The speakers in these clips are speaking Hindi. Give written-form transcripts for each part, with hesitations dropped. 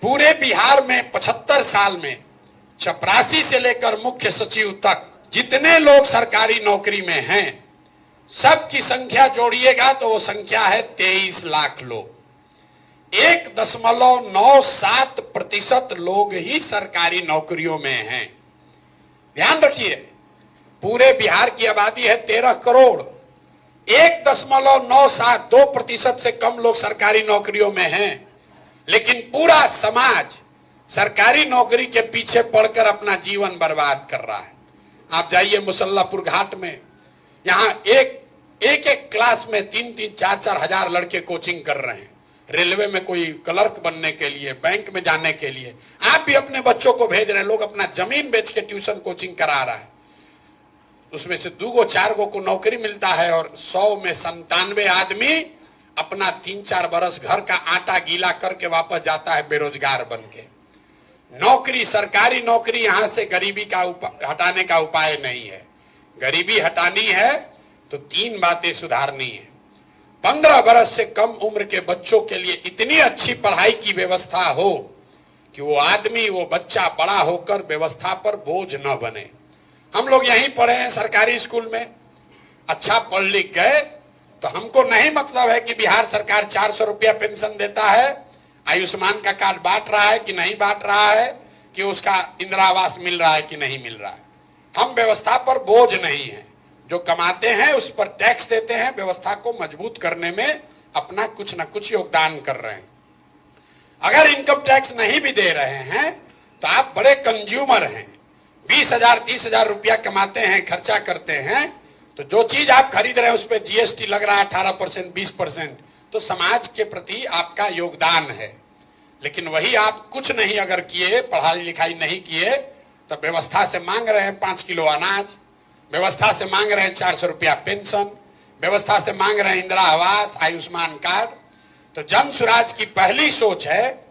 पूरे बिहार में 75 साल में चपरासी से लेकर मुख्य सचिव तक जितने लोग सरकारी नौकरी में हैं, सबकी संख्या जोड़िएगा तो वो संख्या है 23 लाख लोग। 1.97% लोग ही सरकारी नौकरियों में हैं। ध्यान रखिए, पूरे बिहार की आबादी है 13 करोड़। 1.972% से कम लोग सरकारी नौकरियों में हैं, लेकिन पूरा समाज सरकारी नौकरी के पीछे पड़कर अपना जीवन बर्बाद कर रहा है। आप जाइए मुसल्लापुर घाट में, यहां एक क्लास में 3-4 हजार लड़के कोचिंग कर रहे हैं। रेलवे में कोई क्लर्क बनने के लिए, बैंक में जाने के लिए। आप भी अपने बच्चों को भेज रहे हैं, लोग अपना जमीन बेच के ट्यूशन कोचिंग करा रहा है। उसमें से 2-4 को नौकरी मिलता है और 100 में 97 आदमी अपना 3-4 बरस घर का आटा गीला करके वापस जाता है बेरोजगार बन के। नौकरी, सरकारी नौकरी यहां से गरीबी का हटाने का उपाय नहीं है। गरीबी हटानी है तो 3 बातें सुधारनी है। 15 बरस से कम उम्र के बच्चों के लिए इतनी अच्छी पढ़ाई की व्यवस्था हो कि वो आदमी, वो बच्चा बड़ा होकर व्यवस्था पर बोझ न बने। हम लोग यहीं पढ़े हैं सरकारी स्कूल में, अच्छा पढ़ लिख गए, तो हमको नहीं मतलब है कि बिहार सरकार 400 रुपया पेंशन देता है, आयुष्मान का कार्ड बांट रहा है कि नहीं बांट रहा है, कि उसका इंदिरा आवास मिल रहा है कि नहीं मिल रहा है। हम व्यवस्था पर बोझ नहीं है। जो कमाते हैं उस पर टैक्स देते हैं, व्यवस्था को मजबूत करने में अपना कुछ न कुछ योगदान कर रहे हैं। अगर इनकम टैक्स नहीं भी दे रहे हैं तो आप बड़े कंज्यूमर हैं, 20,000-30,000 रुपया कमाते हैं, खर्चा करते हैं, तो जो चीज आप खरीद रहे हैं उस पर जीएसटी लग रहा है 18%, 20%, तो समाज के प्रति आपका योगदान है। लेकिन वही आप कुछ नहीं अगर किए, पढ़ाई लिखाई नहीं किए, तो व्यवस्था से मांग रहे हैं 5 किलो अनाज, व्यवस्था से मांग रहे हैं 400 रुपया पेंशन, व्यवस्था से मांग रहे हैं इंदिरा आवास, आयुष्मान कार्ड। तो जन स्वराज की पहली सोच है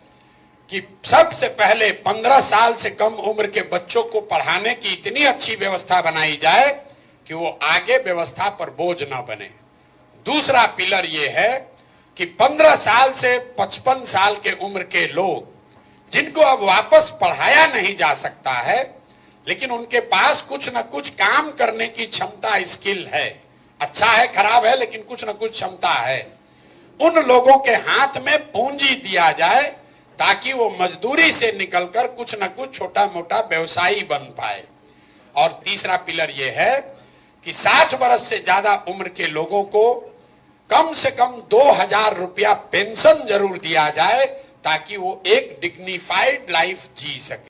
कि सबसे पहले 15 साल से कम उम्र के बच्चों को पढ़ाने की इतनी अच्छी व्यवस्था बनाई जाए कि वो आगे व्यवस्था पर बोझ न बने। दूसरा पिलर ये है कि 15 साल से 55 साल के उम्र के लोग जिनको अब वापस पढ़ाया नहीं जा सकता है, लेकिन उनके पास कुछ न कुछ काम करने की क्षमता, स्किल है, अच्छा है खराब है लेकिन कुछ न कुछ क्षमता है, उन लोगों के हाथ में पूंजी दिया जाए ताकि वो मजदूरी से निकलकर कुछ न कुछ छोटा मोटा व्यवसायी बन पाए। और तीसरा पिलर ये है कि 60 वर्ष से ज्यादा उम्र के लोगों को कम से कम 2,000 रुपया पेंशन जरूर दिया जाए ताकि वो एक डिग्निफाइड लाइफ जी सके।